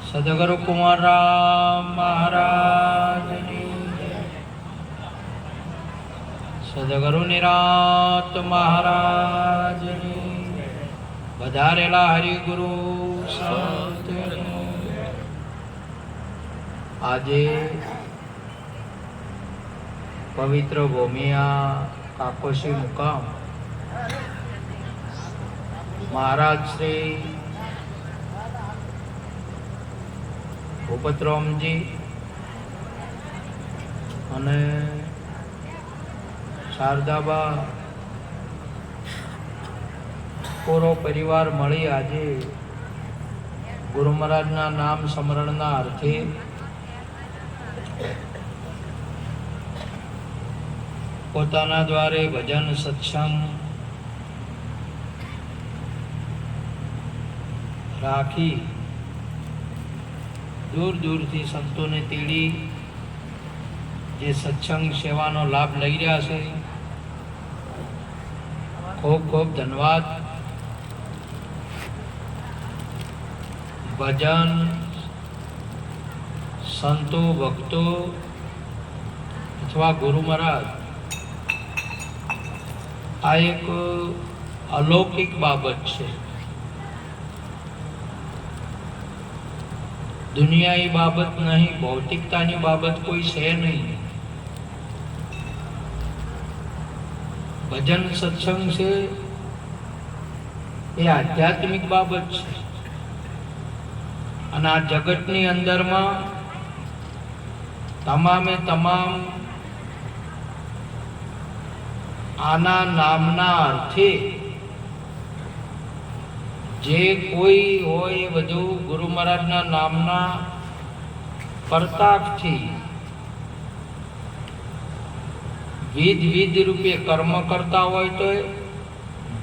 સદગુરુ કુંવરરામ મહારાજની, સદગુરુ નિરાંત મહારાજની, વધારેલા હરિગુરુ સંતની. આજે પવિત્ર ભૂમિયા કાકોશી મુકામ મહારાજ શ્રી ભૂપતરામજી અને શારદાબા પૂરો પરિવાર મળી આજે ગુરુ મહારાજના નામ સ્મરણના અર્થે પોતાના દ્વારે ભજન સત્સંગ રાખી દૂર દૂરથી સંતોને તેડી જે સત્સંગ સેવાનો લાભ લઈ રહ્યા છે, ખૂબ ખૂબ ધન્યવાદ. ભજન સંતો ભક્તો અથવા ગુરુ મહારાજ આ એક અલૌકિક બાબત છે. દુનિયાની બાબત નહીં, ભૌતિકતાની બાબત કોઈ છે નહીં. ભજન સત્સંગ છે એ આધ્યાત્મિક બાબત છે અને આ જગતની અંદરમાં તમામે તમામ આના નામના અર્થે જે કોઈ હોય એ બધું ગુરુ મહારાજના નામના પ્રતાપથી વિધ રૂપે કર્મ કરતા હોય તોય,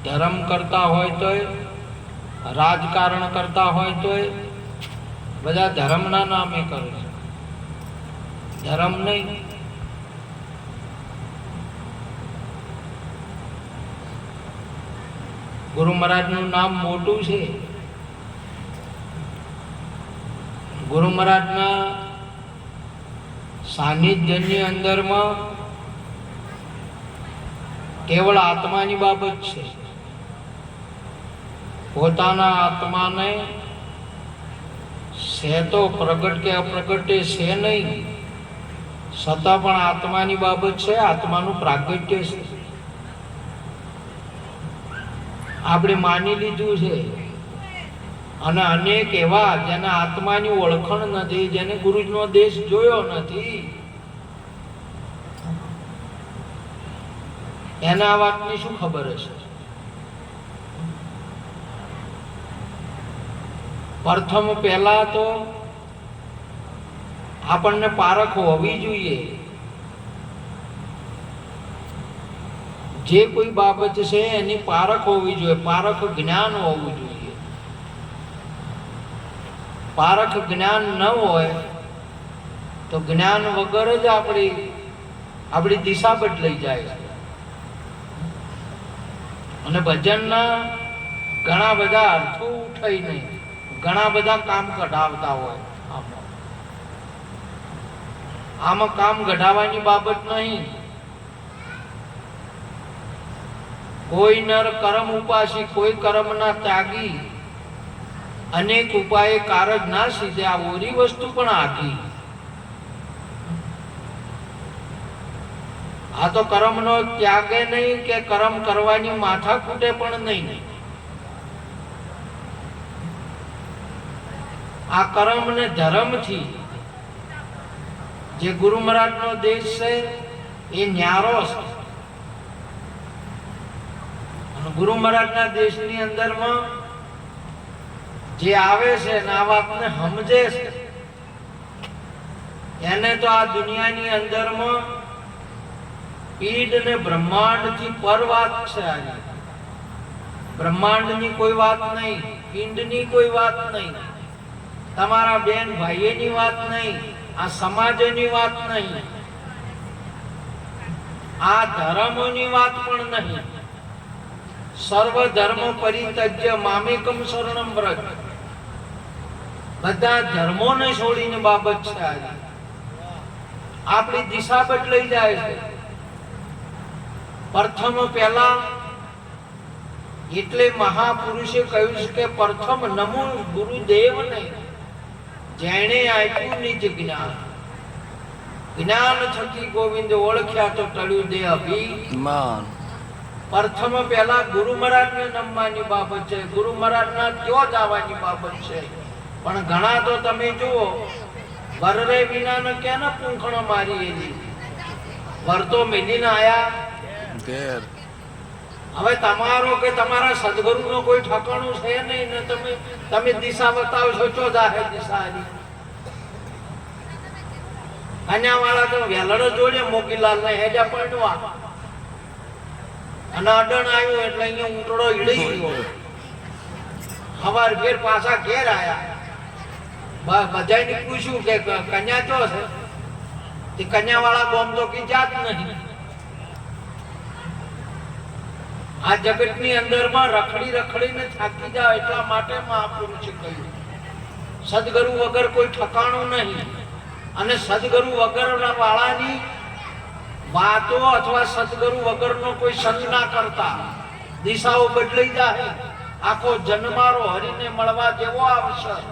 ધર્મ કરતા હોય તોય, રાજકારણ કરતા હોય તોય બધા ધર્મના નામે કરે છે, ધર્મ નહીં. ગુરુ મહારાજનું નામ મોટું છે. ગુરુ મહારાજના સાનિધ્યની અંદરમાં કેવળ આત્માની બાબત છે. પોતાના આત્માને છે તો પ્રગટ કે અપ્રગટ છે નહીં, છતાં પણ આત્માની બાબત છે, આત્માનું પ્રાગટ્ય છે. આપણે માની લીધું છે અને અનેક એવા જેના આત્માની ઓળખણ નથી, જેને ગુરુનો દેશ જોયો નથી, એના આ વાતની શું ખબર હશે? પ્રથમ પહેલા તો આપણને પારખ હોવી જોઈએ. જે કોઈ બાબત છે એની પારખ હોવી જોઈએ, પારખ જ્ઞાન હોવું જોઈએ. પારખ જ્ઞાન ન હોય તો જ્ઞાન વગર જ આપણી દિશા બદલાઈ જાય છે. અને ભજનના ઘણા બધા અર્થો ઉઠાઈને ઘણા બધા કામ કઢાવતા હોય. આમાં કામ કઢાવવાની બાબત નહીં. કોઈ નર કર્મ ઉપાસી, કોઈ કર્મના ત્યાગી, અનેક ઉપાય કારજ ના સીધે આ ઓરી વસ્તુ પણ આખી. આ તો કર્મનો ત્યાગે નહીં કે કર્મ કરવાની માથા કૂટે પણ નહીં. આ કર્મ ને ધર્મથી જે ગુરુ મહારાજનો દેશ છે એ ન્યારો છે. ગુરુ મહારાજના દેશની અંદરમાં જે આવે છે ને આ વાતને સમજે છે એને તો આ દુનિયાની અંદરમાં પીડ ને બ્રહ્માંડથી પર વાત છે. આજે બ્રહ્માંડની કોઈ વાત નહીં, પિંડની કોઈ વાત નહીં, તમારા બેન ભાઈની વાત નહીં, આ સમાજની વાત નહીં, આ ધર્મોની વાત પણ નહીં. સર્વ ધર્મ પરિત્યજ્ય મામેકમ શરણમ વ્રજ. બધા ધર્મોને છોડીને બાબત છે આજે. આપણી દિશા બદલાઈ જાય છે. પ્રથમ પહેલા એટલે મહાપુરુષે કહ્યું છે કે પ્રથમ નમો ગુરુદેવને જેણે આપ્યું નિજ જ્ઞાન. જ્ઞાન થકી ગોવિંદ ઓળખ્યા તો ટળ્યું દેહ અભિમાન. પ્રથમ પહેલા ગુરુ મહારાજને નમવાની બાબત છે, ગુરુ મહારાજના ત્યાં જવાની બાબત છે. પણ ઘણા તો તમે જુઓ વરરે વિના ક્યાં પૂંખણો મારી એની વર તો મેલીને આયા ઘેર. હવે તમારો કે તમારા સદગુરુનો કોઈ ઠકાણું છે નહીં ને તમે દિશા બતાવશો ચો જાહે દિશા આની. કન્યા વાળા તો વેલડો જોડે મોકીલાલ ને હેજા પડવા અને અડણ આવ્યું એટલે અહીંયા ઊંટડો ઈડી ગયો. સવાર ઘેર પાછા ઘેર આયા. બધાને પૂછ્યું કે કન્યા ચો છે? તે કન્યા વાળા બોમ તો કી જાત નહીં. આ જગતની અંદરમાં રખડી રખડીને થાકી જાવ એટલા માટે મહાપુરુષે કહ્યું સદગુરુ વગર કોઈ ઠકાણું નહીં. અને સદગુરુ વગર વાળાની વાતો અથવા સદગુરુ વગરનો કોઈ સંગ ના કરતા. દિશાઓ બદલાઈ જાય. આખો જન્મારો હરીને મળવા જેવો અવસર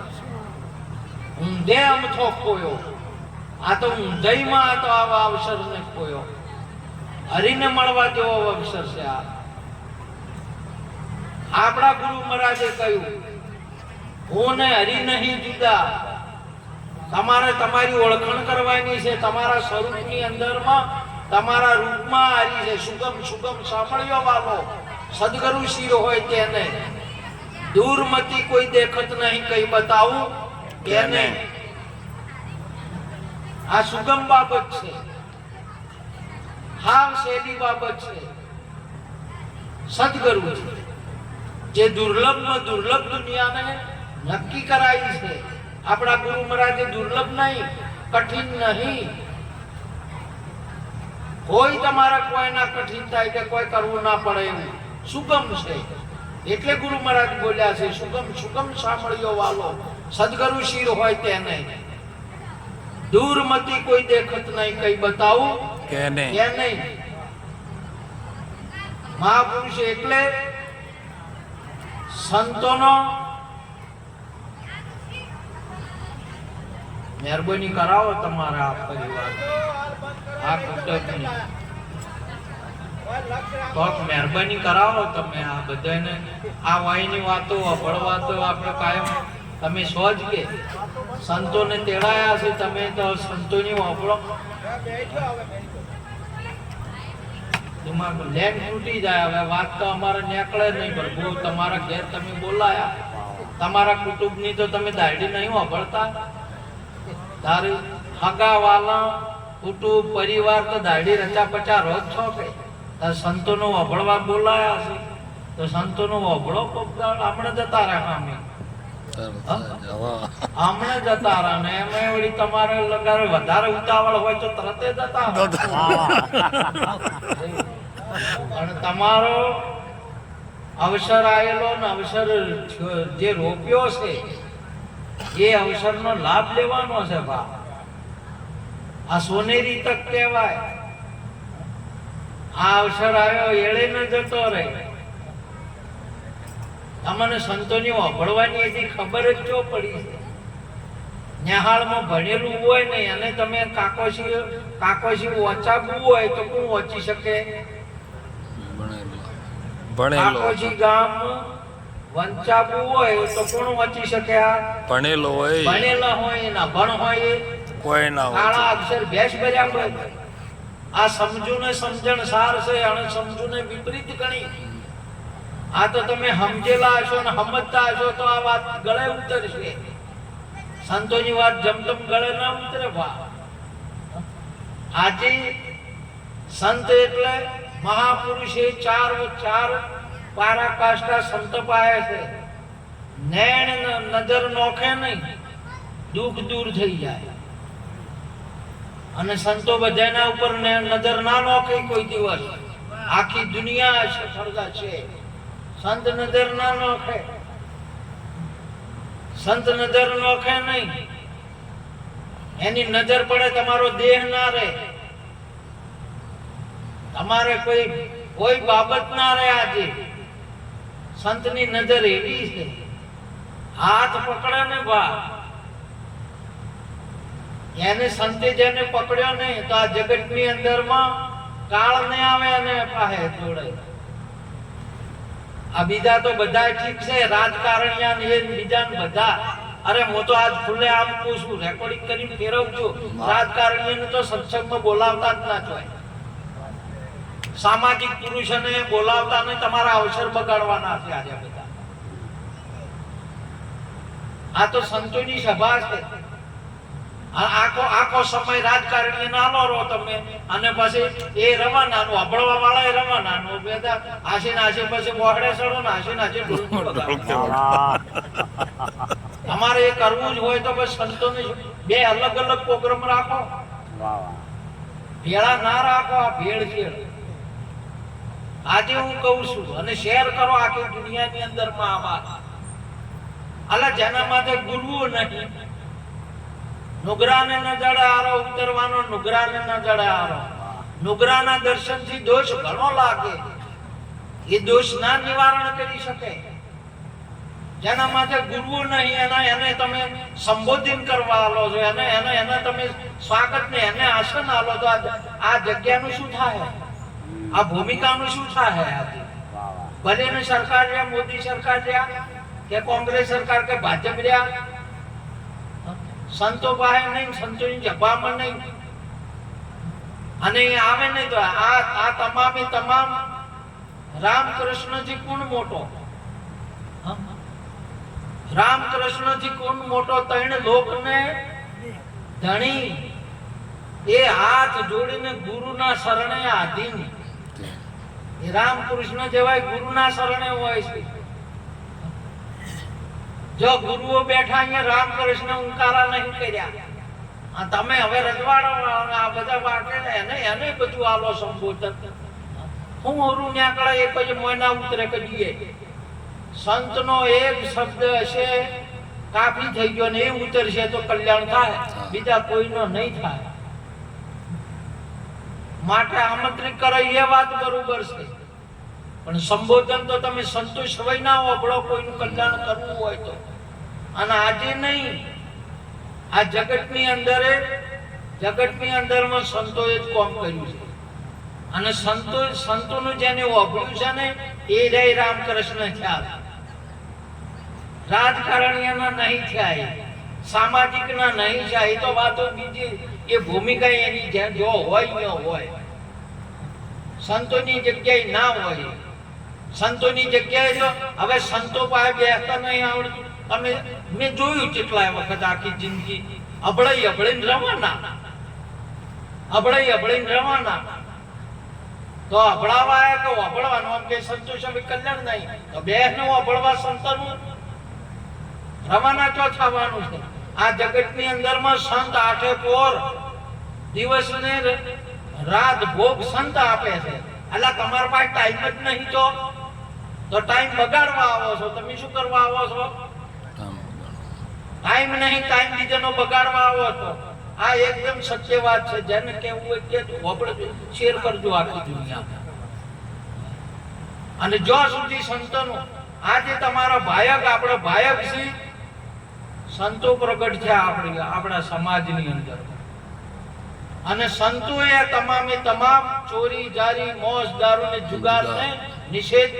ઊંધે અમથો ખોયો. આ તો ઊંધાઈમાં તો આવા અવસર ને ખોયો. હરીને મળવા જેવો અવસર છે આ. આપણા ગુરુ મહારાજે કહ્યું હું ને હરી નહીં જુદા. તમારે તમારી ઓળખાણ કરવાની છે. તમારા સ્વરૂપની અંદરમાં તમારા રૂપમાં હરી છે. સુગમ સુગમ સાંભળ્યો વાલો સદગુરુ શિર હોય તેને દૂરમતી કોઈ દેખત નહીં કઈ બતાવું તેને. આ સુગમ બાબત છે. હાવ શૈલી બાબત છે. સદગુરુ છે જે દુર્લભમાં દુર્લભ દુનિયાને નક્કી કરાવી છે. આપણા ગુરુ મહારાજે દુર્લભ નહીં, કઠિન નહીં. કોઈ તમારા કોઈના કઠિન થાય કે કોઈ કરવું ના પડે એવું સુગમ છે. એટલે ગુરુ મહારાજ બોલ્યા છે સુગમ સુગમ સાંભળ્યો વાલો સદગુરુ શિર હોય તેને દૂરમતી કોઈ દેખત નહીં કઈ બતાવું કે નહીં. મહાપુરુષ એટલે સંતોનો મહેરબાની કરાવો તમારા પરિવાર આ કુટુંબની કોક મહેરબાની કરાવો તમે આ બધાને. આ વાયની વાતો અભળવા તો આપણે કાયમ તમે સોજ કે સંતોને તેડાયા છે તમે તો સંતોની વાપરો દિમાગ લેન તૂટી જાય. હવે વાત તો અમારે નીકળે નહીં. પ્રભુ તમારા ઘેર તમે બોલાયા તમારા કુટુંબની તો તમે દાયડી નહીં વાપરતા. તારી હગા વાલા કુટુંબ પરિવાર તો દાયડી રચા પચા રોજ છો કે સંતોનો વાપરવા બોલાયા છે તો સંતોનો વાપરો હમણાં જતા રહ્યા. હમણાં જતા રહ્યા ને એમાં વળી તમારે લગારે વધારે ઉતાવળ હોય તો તરતે જતા અને તમારો અવસર આવેલો ને અવસર જે રોપ્યો છે એ અવસરનો લાભ લેવાનો છે. બા આ સોનેરી તક કહેવાય. આ અવસર આવ્યો એળે ન જતો રહે. તમને સંતોની વાપરવાની એની ખબર જ જો પડી છે. ન્યાહાળમાં ભણેલું હોય ને અને તમે કાકોશી વચાવવું હોય તો કોણ વચી શકે? કાકોશી ગામ વંચાવવું હોય તો કોણ વચી શકે? ભણેલો હોય, ભણેલા હોય ના ભણ હોય કોઈ ના હોય. કાળા અક્ષર ભેસ ભર્યા હોય. આ સમજુ ને સમજણ સાર છે અને સમજુ ને વિપરીત ગણી. આ તો તમે સમજેલા હશો ને સમજતા હશો તો આ વાત ગળે ઉતરશે. સંતોની વાત જમતમ ગળે ના ઉતરે. આજે સંત એટલે મહાપુરુષે ચાર પારાકાષ્ઠા સંત પાયા છે. નૈણ નજર નોખે નહીં, દુઃખ દૂર થઈ જાય. અને સંતો બધાના ઉપર નજર ના નોખે કોઈ દિવસ. આખી દુનિયા સફળતા છે. સંત નજર ના નોખે. સંત નજર નોખે નહીં, એની નજર પડે તમારો દેહ ના રહે, તમારે કોઈ બાબત ના રહે. આજે સંતની નજર એવી છે, હાથ પકડે ને બા એને સંતે જેને પકડ્યો ને તો આ જગતની અંદરમાં કાળ ને આવે અને પાસે જોડે. આ બીજા તો બધા ઠીક છે, રાજકારણીયા ને બીજા બધા. અરે હું તો આજ ખુલ્લે આમ કહું છું, રેકોર્ડિંગ કરીને ફેરવું છું, રાજકારણીઓને તો સત્સંગમાં બોલાવતા જ ના જોઈએ. સામાજિક પુરુષોને બોલાવતા ને તમારા અવસર બગાડવાના છે આજે બધા. આ તો સંતોની સભા છે. આખો સમય રાજકારણી ના લો તમે, અને પછી એ રવાનાનું અભળવા વાળા એ રવાનાનું બધા આશી પછી બોહડે સડો ને આશી તમારે એ કરવું જ હોય તો બસ સંતોને બે અલગ અલગ પ્રોગ્રામ રાખો, ભેળા ના રાખો. આ ભેળ છે. આજે હું કહું છું અને શેર કરો આખી દુનિયાની અંદર માં આ વાત. અલા જેના માટે ગુરુ નહીં, નુગરાને ન જડે આરો ઉતરવાનો, નુગરાને ન જડે આરો. નુગરાના દર્શનથી દોષ ઘણો લાગે, એ દોષ ના નિવારણ કરી શકે. જેના માટે ગુરુ નહીં, એને તમે સંબોધન કરવા આલો છો, એને તમે સ્વાગત ને એને આસન આલો તો આ જગ્યાનું શું થાય, આ ભૂમિકાનું શું થાય? આજે ભલે ને સરકાર રહ્યા, મોદી સરકાર રહ્યા કે કોંગ્રેસ સરકાર કે ભાજપ રહ્યા, સંતો પાસે નહીં, સંતોની જબામાં નહીં. અને આવે નહીં તો આ તમામે તમામ રામકૃષ્ણજી કોણ મોટો? રામકૃષ્ણજી કોણ મોટો? ત્રણ લોકને ધણી એ હાથ જોડીને ગુરુના શરણે આધીન. એ રામકૃષ્ણ જેવાય ગુરુના શરણે હોય છે. જો ગુરુઓ બેઠા અહીંયા રામકૃષ્ણ ઉંકારા નહીં કર્યા, તમે હવે રજવાડા આ બધા વાકે એને બધું આલો સંબોધન. હું ઓરું ન્યાકળે એ પછી મોયના ઉતરે કહીએ. સંતનો એક શબ્દ હશે કાફી થઈ ગયો ને એ ઉતરશે તો કલ્યાણ થાય, બીજા કોઈનો નહીં થાય. માટે આમંત્રિત કરે એ વાત બરોબર છે, પણ સંબોધન તો તમે સંતોષ હોય ના હોબળો કોઈનું કલ્યાણ કરવું હોય તો. અને આજે નહીં, આ જગતની અંદરમાં સંતોએ જ કામ કર્યું છે. અને સંતોનું જેને હોબળ્યું છે ને એ જય રામકૃષ્ણ થયા. રાજકારણીઓના નહીં થયા, સામાજિકના નહીં થયા. એ તો વાતો બીજી, એ ભૂમિકા એની જો હોય ન હોય. સંતોની જગ્યાએ ના હોય. સંતોની જગ્યાએ તો હવે સંતો પાસે બેસતા નહીં આવડતું. તમે મેં જોયું કેટલાય વખત આખી જિંદગી અભળાઈને રવાના. તો અભળાવા કે અભળવાનું આમ કે સંતોષ કલ્યાણ નહીં, તો બેસનું અભળવા સંતનું રવાના ચો થવાનું છે. આ જગતની અંદરમાં સંત આઠે પોર દિવસ ને રાત ભોગ સંત આપે છે. એટલે તમારા પાસે ટાઈમ જ નહીં તો ટાઈમ બગાડવા આવો છો. તમે શું કરવા આવો છો? ટાઈમ નહીં, ટાઈમ બીજાનો બગાડવા આવો છો. આ એકદમ સત્ય વાત છે. જેને કેવું હોય કે શેર કરજો આખી દુનિયા. અને જો સુધી સંતનો આજે તમારા ભાયક, આપણો ભાયક છે, સંતો પ્રગટ થયા આપણા સમાજની અંદર. અને સંતોએ તમામે તમામ ચોરી, જારી, મોજ, દારૂ ને જુગારને નિષેધ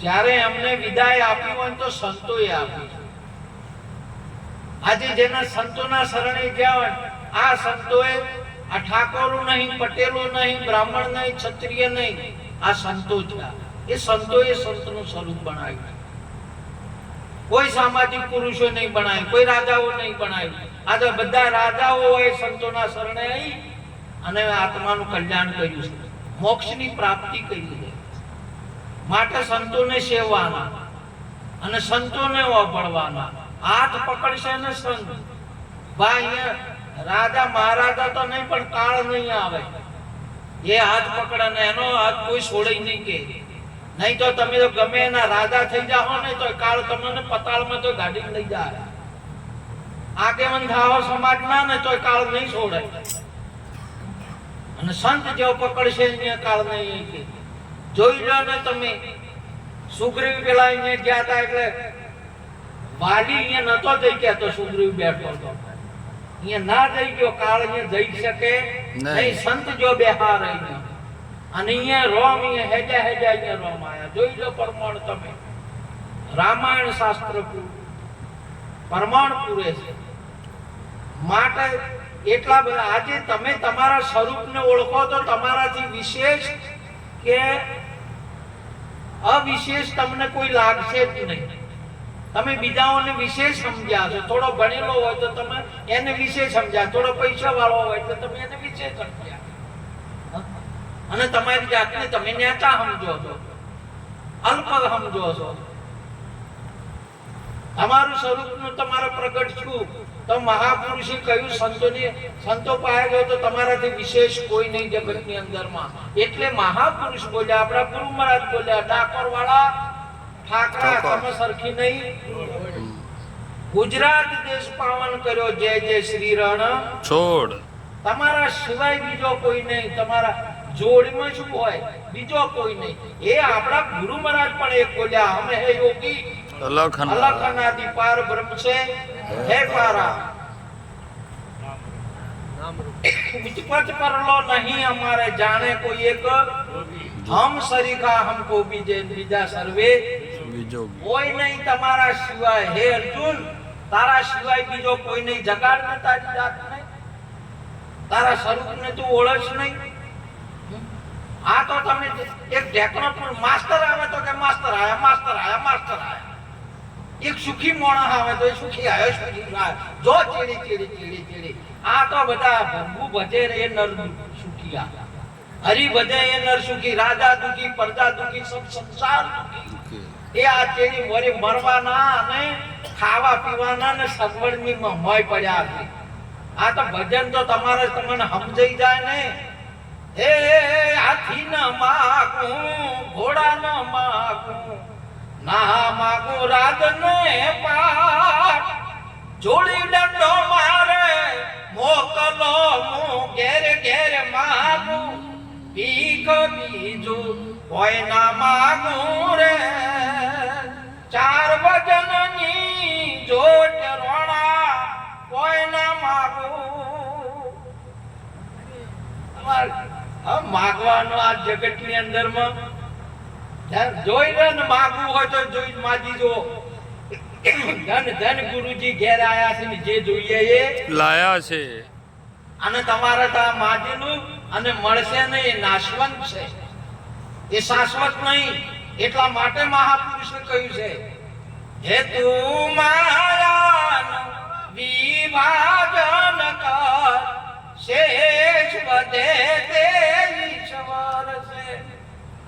જ્યારે અમને વિદાય આપી હોય તો સંતોએ આપી. આજે જેના સંતોના શરણે ગયા, આ સંતોએ, આ ઠાકોરો નહીં, પટેલો નહીં, બ્રાહ્મણ નહીં, ક્ષત્રિય નહીં, આ સંતો થયા. એ સંતોએ સંતનું સ્વરૂપ બનાવ્યું. કોઈ સામાજિક પુરુષો નહીં બનાવ્યું, કોઈ રાજાઓ નહીં બનાવ્યું. આજે બધા રાજાઓ હોય સંતોના શરણે આવી અને આત્માનું કલ્યાણ કર્યું છે, મોક્ષની પ્રાપ્તિ કરી છે. માટે સંતોને સેવવાના અને સંતોને વાપરવાના. હાથ પકડશે ને સંત ભાઈ, રાજા મહારાજા તો નહીં પણ કાળ નહીં આવે. એ હાથ પકડે ને એનો હાથ કોઈ છોડે નહીં. કે નહીં તો તમે તો ગમે એના રાજા થઈ જાઓ ને તો કાળ તમને પતાળમાં તો ગાડી લઈ જાય. આગેવાન થાઓ સમાજના ને તો કાળ નહીં છોડે. અને સંત જેવો પકડશે ને કાળ નહીં. જોઈ લો ને તમે, સુગ્રીવ પેલા અહીંયા ગયા હતા એટલે વાલી અહીંયા નતો જઈ ગયા તો સુગ્રીવ બેઠો હતો. અહીંયા ના જઈ ગયો, કાળ અહીંયા જઈ શકે નહીં. સંત જો બેહાર અહીંયા અને અહીંયા રોમ અહીંયા હેજા હેજા અહીંયા રોમ આયા. જોઈ લો પ્રમાણ તમે. રામાયણ શાસ્ત્ર પ્રમાણ પૂરે છે. માટે એટલા બધા આજે તમે તમારા સ્વરૂપને ઓળખો તો તમારાથી વિશેષ કે અવિશેષ તમને કોઈ લાગશે જ નહીં. તમે બીજાઓને વિશેષ સમજ્યા છો. થોડો ભણેલો હોય તો તમે એને વિશેષ સમજ્યા, થોડો પૈસા વાળો હોય તો તમે એને વિશેષ સમજ્યા, અને તમારી જાતને તમે નેતા સમજો છો, અલ્પ સમજો છો. તમારું સ્વરૂપનું તમારો પ્રગટ છું તો મહાપુરુષે કહ્યું સંતો પાસે ગયો તો તમારાથી વિશેષ કોઈ નહીં જગતની અંદરમાં. એટલે મહાપુરુષ બોલ્યા, આપણા ગુરુ મહારાજ બોલ્યા, ડાકોર વાળા ઠાકરા તમે સરખી નહીં. ગુજરાત દેશ પાવન કર્યો જય જય શ્રી રણ છોડ. તમારા સિવાય બીજો કોઈ નહીં. તમારા જોડમાં શું હોય? બીજો કોઈ નહીં. એ આપણા ગુરુ મહારાજ પણ એક બોલ્યા, અમે હે યોગી અલખનાદિ પાર બ્રહ્મ છે હે પારા, વિચપત પરલો નહીં અમારે જાણે કોઈ એક, હમ સરીખા હમકો બીજા સર્વે કોઈ નહીં તમારા સિવાય. હે અર્જુન, તારા સિવાય બીજો કોઈ નહીં. જગાડ ને તારી જાતને, તારા સ્વરૂપને તું ઓળખ નહીં. આ તો તમે એક ઢેકણો પણ માસ્ટર આવે તો કે માસ્ટર આયા, માસ્ટર આયા, માસ્ટર આયા. એક સુખી માણસ આવે તો સુખી આવ્યો, સુખી આવ્યો. જો ચીડી ચીડી ચીડી ચીડી. આ તો બધા ભંગુ ભજે એ નર સુખી, હરી ભજે એ નર સુખી. રાજા દુખી, પ્રજા દુખી, સબ સંસાર દુખી. એ આ ચીડી મરી મરવાના અને ખાવા પીવાના ને સગવડની મોય પડ્યા છે. આ તો ભજન તો તમારે તમને સમજાઈ જાય ને. હે હાથી ન માગું, ઘોડા ન માગું, ના માગું રાજ ને પાટ, જોડી દંડો મારે મોકલો હું ઘેર ઘેર માગું, ભીખ બીજું કોઈ ના માગું રે. ચાર વજનની જોટ રોણા કોઈ ના માગું. માગવાનો આ જગતની અંદરમાં જોઈ લે ને, માગવું હોય તો જોઈ માજી જો. ધન ધન ગુરુજી ઘેર આયા છે ને જે જોઈએ એ લાયા છે. અને તમારે તો આ માજીનું અને મળશે ને એ નાશવંત છે, એ શાશ્વત નહીં. એટલા માટે મહાપુરુષે કહ્યું છે, હે તું માયાનું વિભાજન કર, શેષ વધે તે ઈશ્વર છે.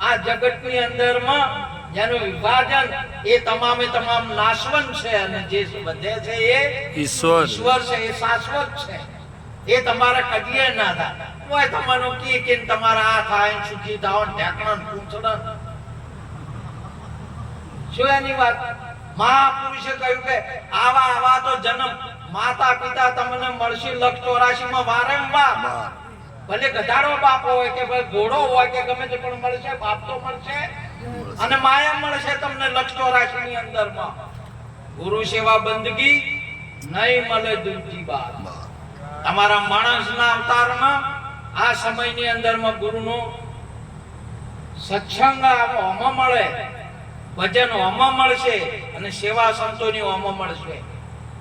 આ જગતની અંદરમાં જેનું વિભાજન એ તમામે તમામ નાશવંત છે, અને જે વધે છે એ ઈશ્વર છે, એ શાશ્વત છે. એ તમારે કદીએ ના થાય. કોઈ તમારો કે તમારા આ થાય સુખી થાવ ઢેકણ પૂંછડન શું એની વાત. મહાપુરુષે કહ્યું કે આવા આવા તો જન્મ માતા પિતા તમને મળશે 184 માં વારંવાર. ભલે ગધાડો બાપ હોય કે ભલે ઘોડો હોય કે ગમે તે પણ મળશે, બાપ તો મળશે અને માયા મળશે તમને 184 ની અંદરમાં. ગુરુ સેવા બંદગી નહીં મળે દૂજી વાત. તમારા માણસના અવતારમાં આ સમયની અંદરમાં ગુરુનો સત્સંગ આમાં મળે, ભજન આમાં મળશે અને સેવા સંતોની આમાં મળશે.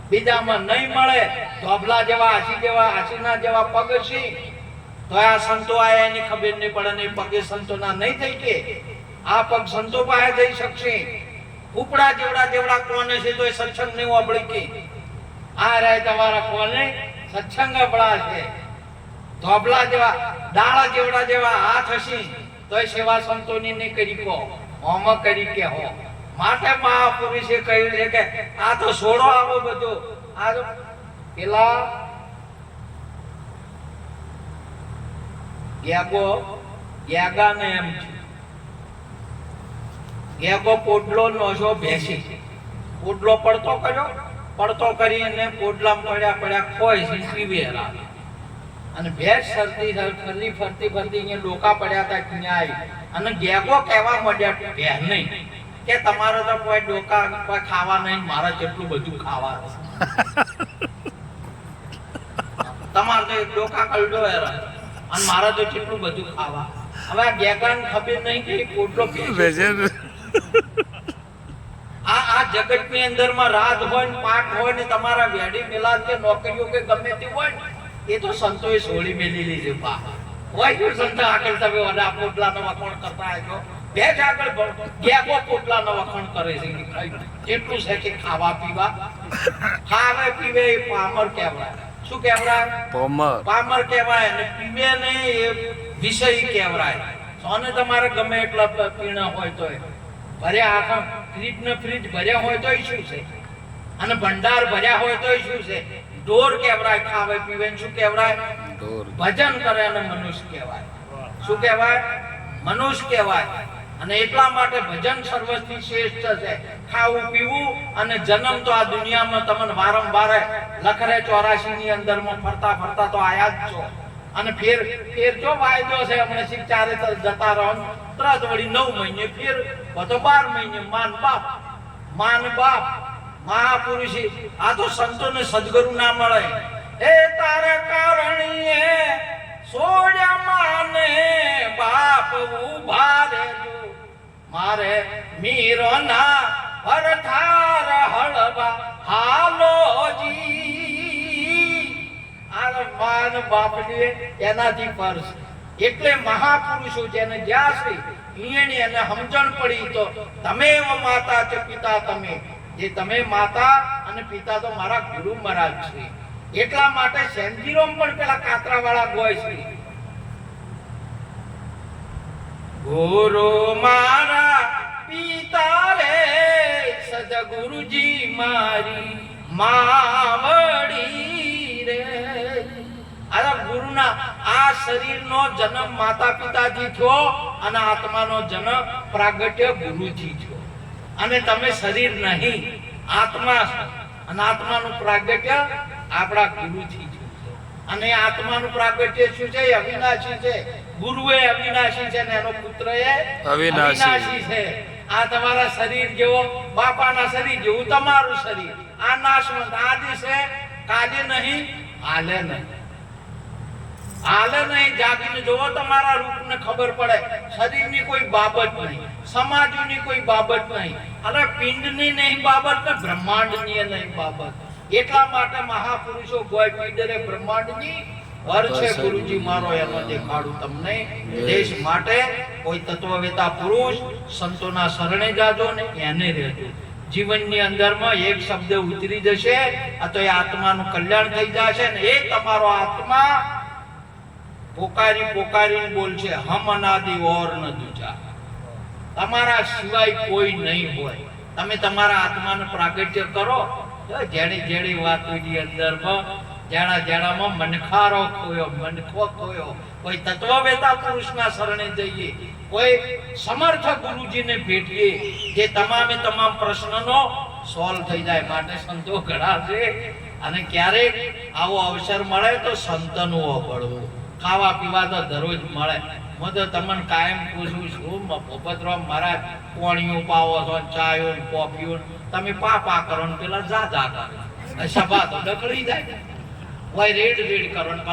બીજામાં નહીં મળે. ધોબલા જેવા આશીના જેવા પગશી તો આ સંતો આયા એની ખબર નહીં પડે ને પગે સંતોના નહીં થઈ કે આ પગ સંતો પાસે જઈ શકશે. ઉપડા જેવડા કોને છે તો એ સત્સંગ નહીં વાપરી કે આ રહે તમારા કોને સત્સંગ આપણા છે. ધોબલા જેવા ડાળા જેવા હાથ હશે તો એ સેવા સંતોની નહીં કરી કો હોમ કરી કે હો. માટે મહાપુરુષે કહ્યું છે કે આ તો છોડો આવો બધો. આ તો પેલા ગ્યાગાને એમ છે ગેગો પોડલો નોશો ભેસી પોડલો પડતો કરીને પોડલામાં પડ્યા ખોઈ છે પીવે રાવે અને ભેંસ ફરતી અહીંયા ડોકા પડ્યા હતા ક્યાંય અને ગેગો કહેવા માંડ્યા ભેંસ નહીં કે તમારે તો કોઈ ડોકા કોઈ ખાવા નહીં, મારે જેટલું બધું ખાવા તમારે તો એક ડોકા કલડો અને મારે તો જેટલું બધું ખાવા. હવે આ ગેગાને ખબર નહીં કે પોડલો આ જગતની અંદરમાં રાત હોય ને પાક હોય ને તમારા વેડી મિલાદ કે નોકરીઓ કે ગમે તે હોય ને એ તો સંતોએ છોડી મેલેલી છે બા હોય કે સંત આગળ તમે ઓલા પોટલાનો વખાણ કરતા આવ્યો ભેજ આગળ ગેગો પોટલાનો વખાણ કરે છે એટલું છે કે ખાવા પીવા ખાવે પીવે એ પામર કહેવાય. શું કહેવાય? પામર કહેવાય. અને પીવે ને એ વિષય કહેવાય. સોને તમારે ગમે એટલા પીણા હોય તો ભર્યા આખા ફ્રીજ ભર્યા હોય તો શું છે અને ભંડાર ભર્યા હોય તો શું છે? ઢોર કહેવાય. ખાવે પીવે શું કહેવાય? ભજન કરે અને મનુષ્ય કહેવાય. શું કહેવાય? મનુષ્ય કહેવાય. અને એટલા માટે ભજન સર્વથી શ્રેષ્ઠ છે. ખાવું પીવું અને જન્મ તો આ દુનિયામાં તમને વારંવાર લખરે 84 ની અંદરમાં ફરતા તો આયા જ છો. અને ફેર જો વાયદો છે હમણાં શીખ ચારે જતા રહો તરત વળી 9 મહિને ફેર તો 12 મહિને માન બાપ મહાપુરુષી. આ તો સંતોને સદગુરુ ના મળે. એ તારે કારણીએ સોડ્યા માને બાપ ઉભા રેજો મારે મીરો ના પરથાર હળવા હાલોજી. આ માન બાપને એનાથી પરસ એટલે મહાપુરુષો જેને જ્યાં છે એને સમજણ પડી તો તમે માતા છે પિતા તમે જે તમે માતા અને પિતા તો મારા ગુરુ મહારાજ છે. એટલા માટે સેન્જીરોમ પણ પેલા કાતરા વાળા ગોય છે ગુરુ મારા પિતા રે સદગુરુજી મારી માવડી રે. આ ગુરુના આ શરીરનો જન્મ માતા પિતાજી થયો અને આત્માનો જન્મ પ્રાગટ્ય ગુરુજી થયો. અને તમે શરીર નહીં આત્મા છો અને આત્માનું પ્રાગટ્ય આપણા ગુરુજી છે. અને આત્માનું પ્રાગટ્ય શું છે? અવિનાશી છે. ગુરુ એ અવિનાશી છે ને એનો પુત્ર એ અવિનાશી છે. આ તમારા શરીર જેવો બાપાના શરીર જેવું તમારું શરીર આ નાશવંત આદિ છે. કાલે નહીં હાલે નહીં જાગીને જોવો તમારા રૂપને ખબર પડે. શરીરની કોઈ બાબત નહીં, સમાજની કોઈ બાબત નહીં, અને પિંડની નહીં બાબત ને બ્રહ્માંડની નહીં બાબત. એટલા માટે મહાપુરુષો ગોય પીડરે બ્રહ્માંડની વર છે ગુરુજી મારો એનો દેખાડું તમને. દેશ માટે કોઈ તત્વવેતા પુરુષ સંતોના શરણે જાજો ને એને રહેજો. જીવનની અંદરમાં એક શબ્દ ઉતરી જશે તો એ આત્માનું કલ્યાણ થઈ જશે ને એ તમારો આત્મા પોકારી બોલશે હમ અનાદિ ઓર ન દૂજા. તમારા સિવાય કોઈ નહીં હોય. તમે તમારા આત્માને પ્રાગટ્ય કરો. જેડી વાતોની અંદરમાં જેણામાં મનખો ખોયો. કોઈ તત્વવેતા પુરુષના શરણે જઈએ, કોઈ સમર્થ ગુરુજીને ભેટીએ જે તમામ પ્રશ્નનો સોલ્વ થઈ જાય. માટે સંતો ઘણા છે અને ક્યારેક આવો અવસર મળે તો સંતનું અપડવું. ખાવા પીવા તો દરરોજ મળે. હું તો તમને કાયમ પૂછું છું ભોપતરામ મહારાજ પોણીઓ પાવો છો, ચાયો કોફીઓ તમે પા કરો ને પેલા જા કરો. સભા તો ડકડી જાય. રેડ કરો ને